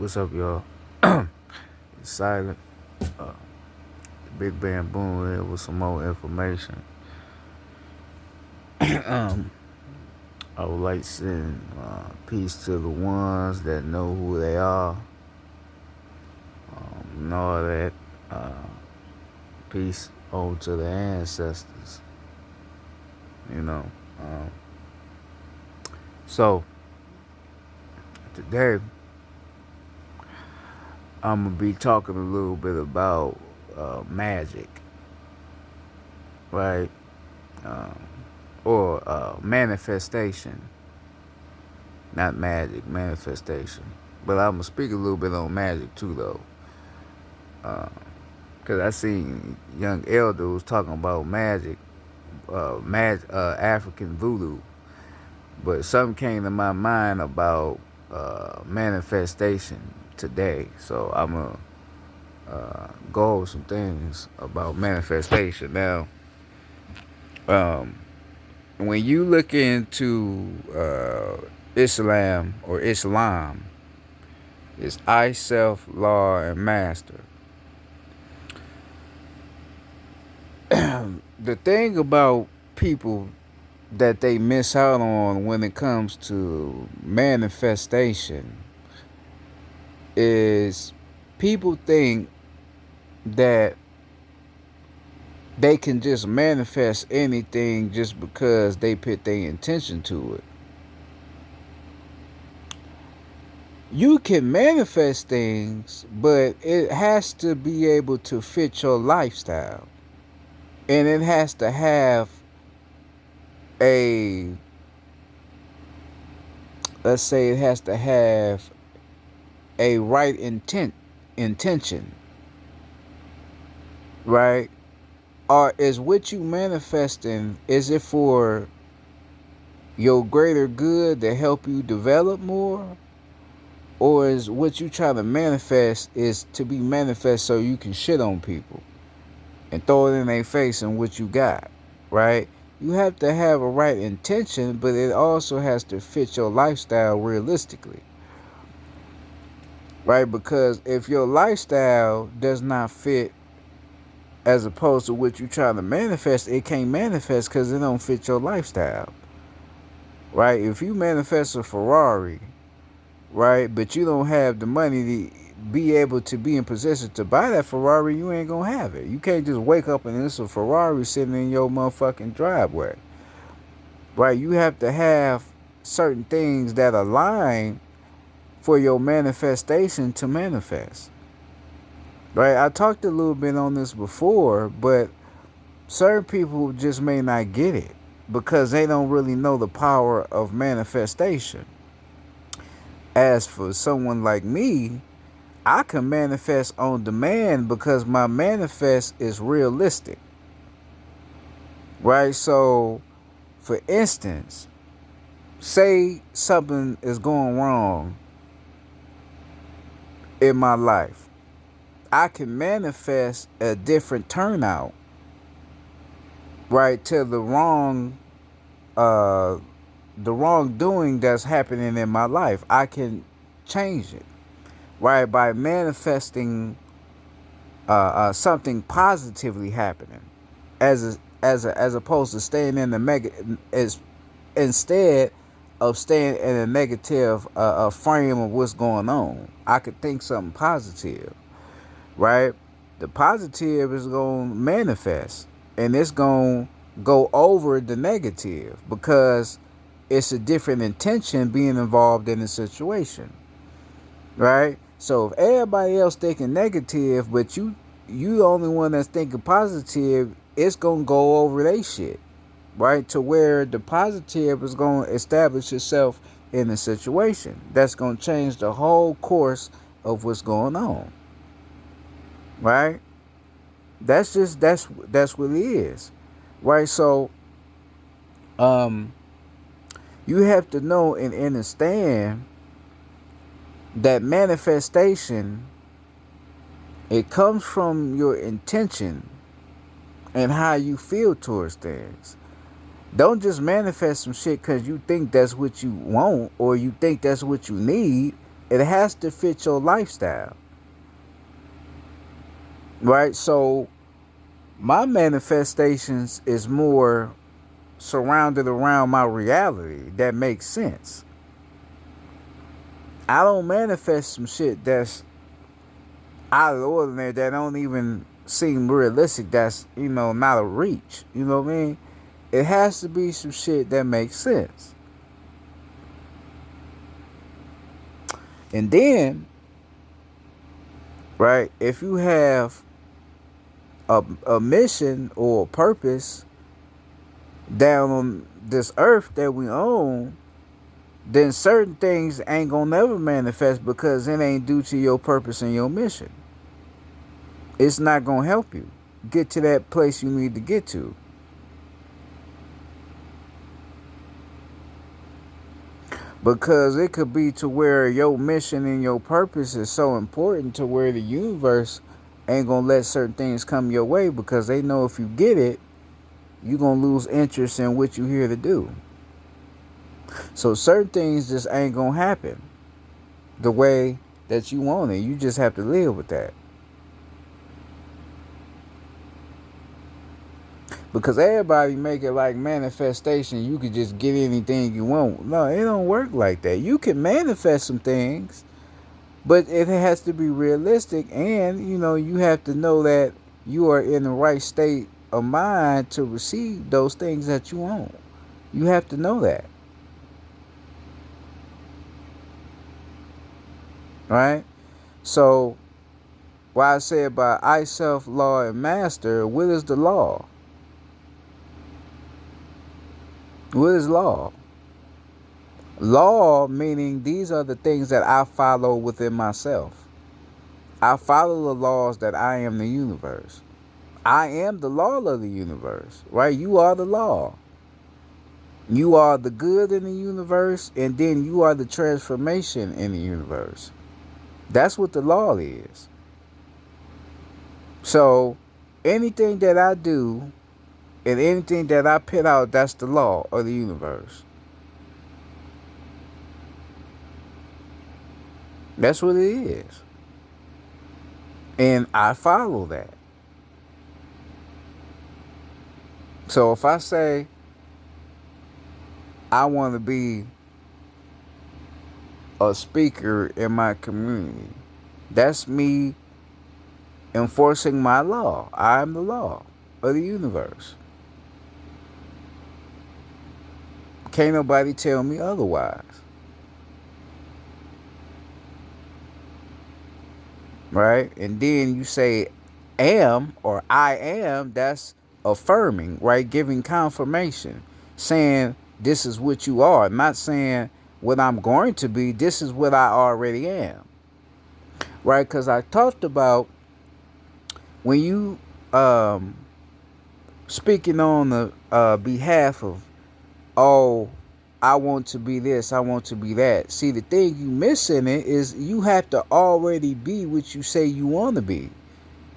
What's up, y'all? It's Silent. Uh, Big Bang Boom here with some more information. um, I would like to send peace to the ones that know who they are, and all that. Uh, Peace over to the ancestors, you know. Um, so, today, I'm going to be talking a little bit about magic, right? Um, or manifestation. Not magic, manifestation. But I'm gonna speak a little bit on magic too, though, cause I seen young elders talking about magic, African voodoo. But something came to my mind about manifestation today, so I'm gonna go over some things about manifestation. Now, um, when you look into Islam or Islam, it's I, self, law, and master. The thing about people that they miss out on when it comes to manifestation is people think that they can just manifest anything just because they put their intention to it. You can manifest things, but it has to be able to fit your lifestyle. And it has to have a, let's say it has to have a right intention, right? Or is what you manifesting, is it for your greater good to help you develop more? Or is what you trying to manifest is to be manifest so you can shit on people and throw it in their face and what you got, right? You have to have a right intention, but it also has to fit your lifestyle realistically, right? Because if your lifestyle does not fit as opposed to what you're trying to manifest, it can't manifest because it don't fit your lifestyle, right? If you manifest a Ferrari, right, but you don't have the money to be able to be in position to buy that Ferrari, you ain't gonna have it. You can't just wake up and there's a Ferrari sitting in your motherfucking driveway, right? You have to have certain things that align for your manifestation to manifest, right? I talked a little bit on this before, but certain people just may not get it because they don't really know the power of manifestation. As for someone like me, I can manifest on demand because my manifest is realistic, right? So, for instance, say something is going wrong in my life. I can manifest a different turnout, right, to uh, the wrongdoing that's happening in my life. I can change it, right, by manifesting something positively happening, as opposed to staying in the as instead of staying in a negative frame of what's going on. I could think something positive, right? The positive is going to manifest, and it's going to go over the negative because it's a different intention being involved in the situation, right? So if everybody else thinking negative, but you the only one that's thinking positive, it's gonna go over their shit, right? To where the positive is gonna establish itself in the situation. That's gonna change the whole course of what's going on, right? That's what it is, right? So you have to know and understand that manifestation, it comes from your intention and how you feel towards things. Don't just manifest some shit because you think that's what you want or you think that's what you need. It has to fit your lifestyle, right? So my manifestations is more surrounded around my reality that makes sense. I don't manifest some shit that's out of the ordinary, that don't even seem realistic, that's, not a reach. You know what I mean? It has to be some shit that makes sense. And then, right, if you have a mission or a purpose down on this earth that we own, then certain things ain't gonna never manifest because it ain't due to your purpose and your mission. It's not gonna help you get to that place you need to get to. Because it could be to where your mission and your purpose is so important to where the universe ain't gonna let certain things come your way, because they know if you get it, you're gonna lose interest in what you're here to do. So certain things just ain't gonna happen the way that you want it. You just have to live with that. Because everybody make it like manifestation, you could just get anything you want. No, it don't work like that. You can manifest some things, but it has to be realistic, and you have to know that you are in the right state of mind to receive those things that you want. You have to know that. Right? So, why I say about I, self, law, and master, what is the law? What is law? Law meaning these are the things that I follow within myself. I follow the laws that I am the universe. I am the law of the universe, right? You are the law. You are the good in the universe, and then you are the transformation in the universe. That's what the law is. So anything that I do and anything that I put out, that's the law of the universe. That's what it is. And I follow that. So if I say I want to be a speaker in my community, that's me enforcing my law. I am the law of the universe. Can't nobody tell me otherwise. Right? And then you say am or I am, that's affirming, right? Giving confirmation, saying this is what you are, not saying what I'm going to be. This is what I already am. Right? Because I talked about when you speaking on the behalf of, oh, I want to be this, I want to be that. See, the thing you miss in it is you have to already be what you say you want to be.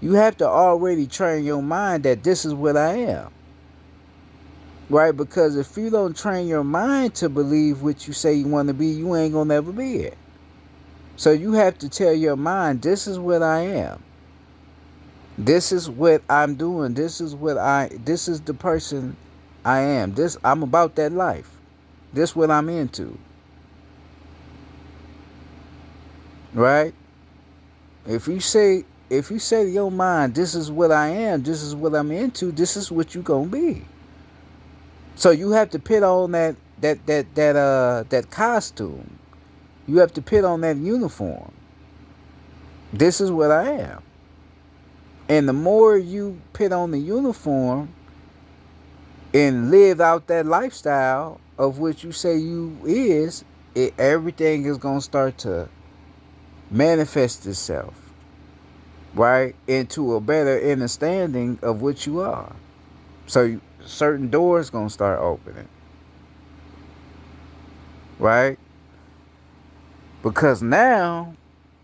You have to already train your mind that this is what I am. Right? Because if you don't train your mind to believe what you say you want to be, you ain't gonna never be it. So you have to tell your mind, this is what I am. This is what I'm doing. This is the person I am. I'm about that life. This is what I'm into. Right? If you say to your mind, this is what I am, this is what I'm into, this is what you gonna be. So you have to put on that costume. You have to put on that uniform. This is what I am. And the more you put on the uniform and live out that lifestyle of what you say you is, everything is going to start to manifest itself, right, into a better understanding of what you are. So certain doors going to start opening, right? Because now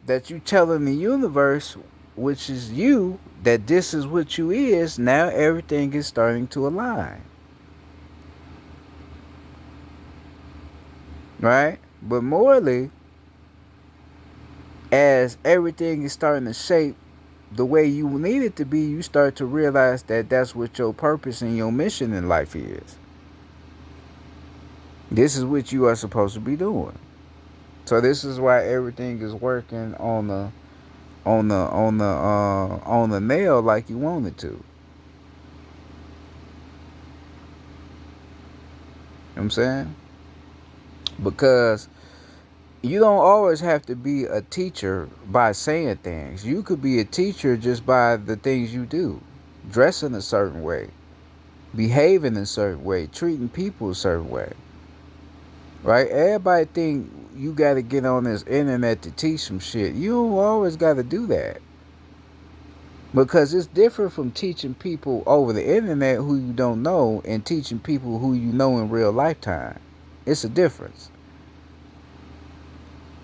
that you telling the universe, which is you, that this is what you is, now everything is starting to align. Right? But morally, As everything is starting to shape the way you need it to be, you start to realize that that's what your purpose and your mission in life is. This is what you are supposed to be doing. So this is why everything is working on the nail like you want it to. You know what I'm saying? Because you don't always have to be a teacher by saying things. You could be a teacher just by the things you do. Dressing a certain way, behaving a certain way, treating people a certain way. Right? Everybody think you got to get on this internet to teach some shit. You don't always got to do that. Because it's different from teaching people over the internet who you don't know and teaching people who you know in real lifetime. It's a difference.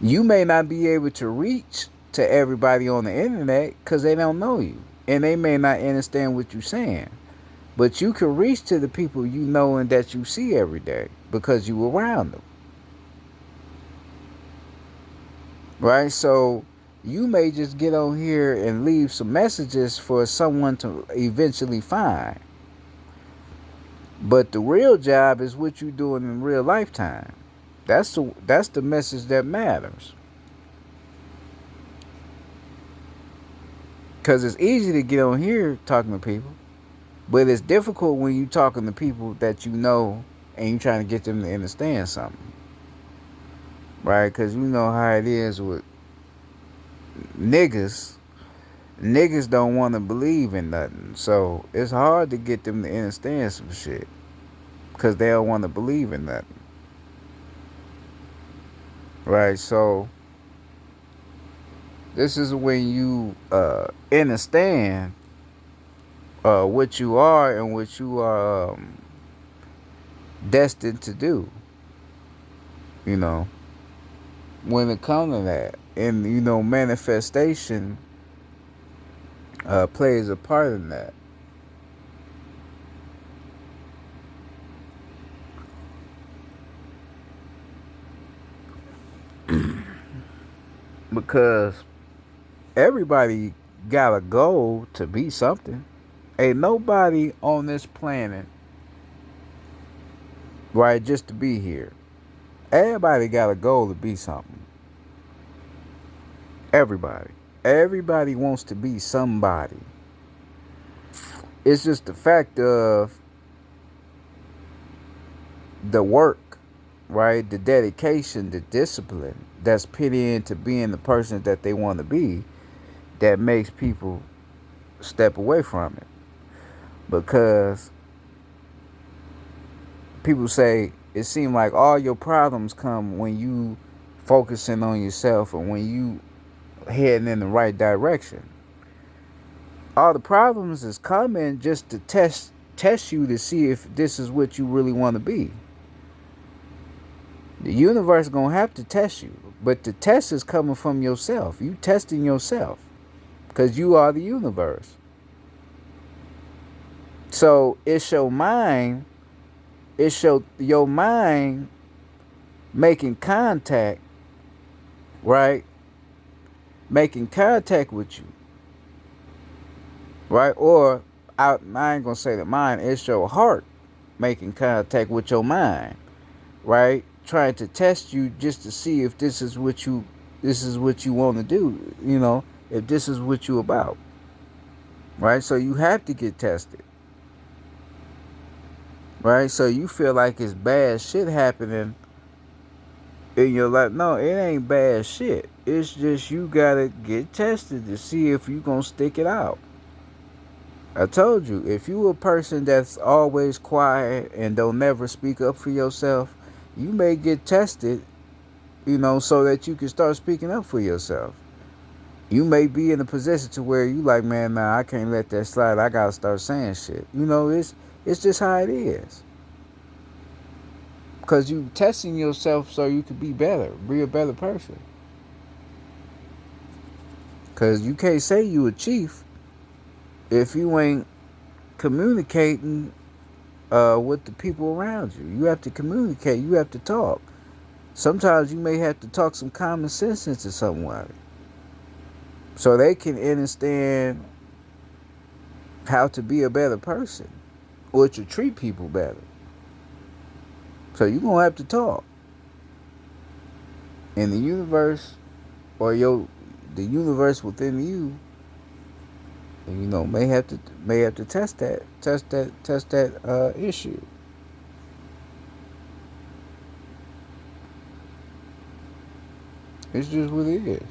You may not be able to reach to everybody on the internet because they don't know you. And they may not understand what you're saying. But you can reach to the people you know and that you see every day because you around them. Right? So you may just get on here and leave some messages for someone to eventually find. But the real job is what you're doing in real lifetime. That's the message that matters. Because it's easy to get on here talking to people. But it's difficult when you're talking to people that you know and you're trying to get them to understand something. Right? Because you know how it is with niggas. Niggas don't want to believe in nothing. So it's hard to get them to understand some shit. Because they don't want to believe in nothing. Right? So this is when you understand what you are and what you are destined to do. You know, when it comes to that. And, you know, manifestation plays a part in that. Because everybody got a goal to be something. Ain't nobody on this planet, right, just to be here. Everybody got a goal to be something. Everybody. Everybody wants to be somebody. It's just the fact of the work, right? The dedication, the discipline that's put into being the person that they want to be that makes people step away from it. Because people say it seems like all your problems come when you focusing on yourself and when you heading in the right direction. All the problems is coming just to test you to see if this is what you really want to be. The universe gonna have to test you, but the test is coming from yourself. You testing yourself because you are the universe. So it's your mind. It's your mind making contact, right? Making contact with you, right? Or I ain't gonna say the mind. It's your heart making contact with your mind, right? Trying to test you just to see if this is what you want to do. You know, if this is what you about, right? So you have to get tested. Right? So you feel like it's bad shit happening in your life. No, it ain't bad shit. It's just you gotta get tested to see if you gonna stick it out. I told you, if you a person that's always quiet and don't never speak up for yourself, you may get tested, you know, so that you can start speaking up for yourself. You may be in a position to where you like, man, nah, I can't let that slide. I gotta start saying shit. You know, it's just how it is. Because you testing yourself so you could be better, be a better person. Because you can't say you a chief if you ain't communicating with the people around you. You have to communicate. You have to talk. Sometimes you may have to talk some common sense into someone. so they can understand how to be a better person or to treat people better. So you're gonna have to talk. In the universe, or the universe within you, may have to test that issue. It's just what it is.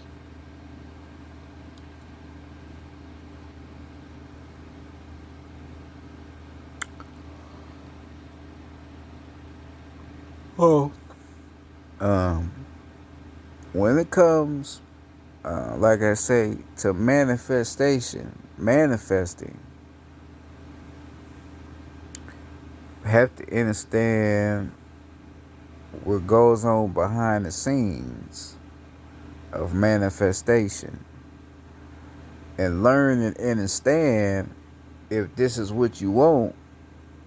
Oh, um, when it comes, like I say, to manifesting, have to understand what goes on behind the scenes of manifestation, and learn and understand if this is what you want,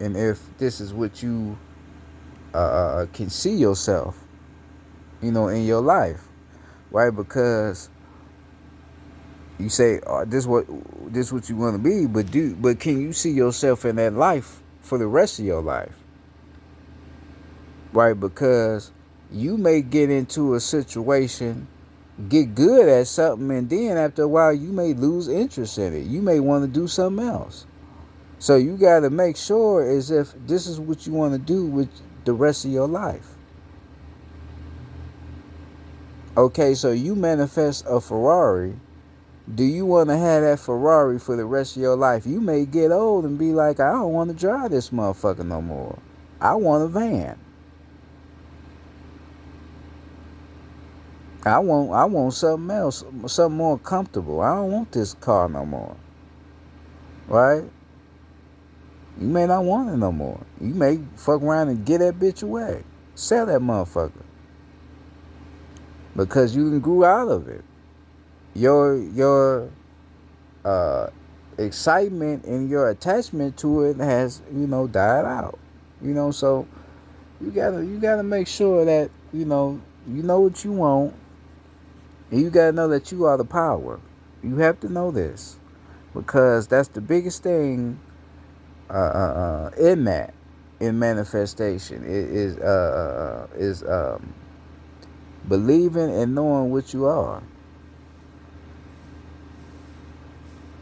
and if this is what you can see yourself, in your life, right? Because you say, this what you want to be, but can you see yourself in that life for the rest of your life, right? Because you may get into a situation, get good at something, and then after a while you may lose interest in it. You may want to do something else. So you got to make sure as if this is what you want to do with the rest of your life. Okay, so you manifest a Ferrari. Do you want to have that Ferrari for the rest of your life? You may get old and be like, I don't want to drive this motherfucker no more. I want a van. I want something else, something more comfortable. I don't want this car no more. Right? You may not want it no more. You may fuck around and get that bitch away. Sell that motherfucker. Because you done grew out of it. Your excitement and your attachment to it has, died out. So you gotta make sure that, you know what you want, and you gotta know that you are the power. You have to know this. Because that's the biggest thing in manifestation. It is believing and knowing what you are.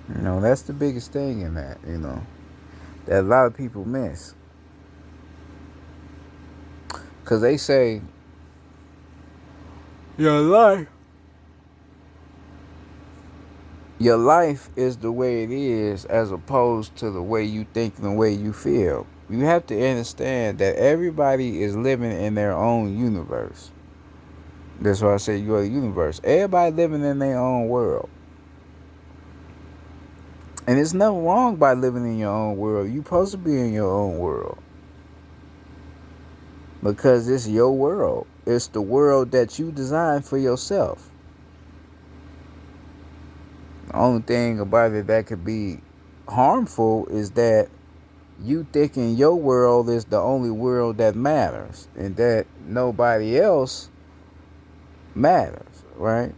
That's the biggest thing in that, that a lot of people miss. Because they say, your life. Your life is the way it is as opposed to the way you think and the way you feel. You have to understand that everybody is living in their own universe. That's why I say you're the universe. Everybody living in their own world. And there's nothing wrong by living in your own world. You're supposed to be in your own world. Because it's your world. It's the world that you designed for yourself. The only thing about it that could be harmful is that you thinking your world is the only world that matters and that nobody else matters, right?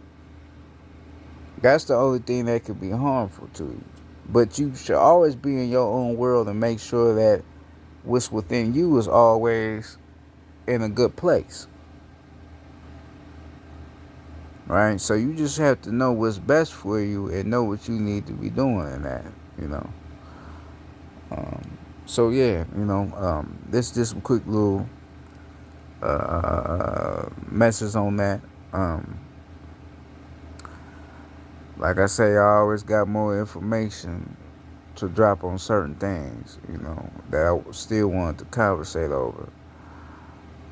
That's the only thing that could be harmful to you. But you should always be in your own world and make sure that what's within you is always in a good place. Right? So you just have to know what's best for you and know what you need to be doing in that, So yeah, this just some quick little message on that. Like I say, I always got more information to drop on certain things, that I still wanted to conversate over.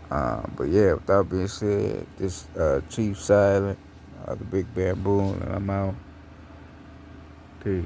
But yeah, with that being said, this Chief Silent, the Big Bamboo, and I'm out. Peace.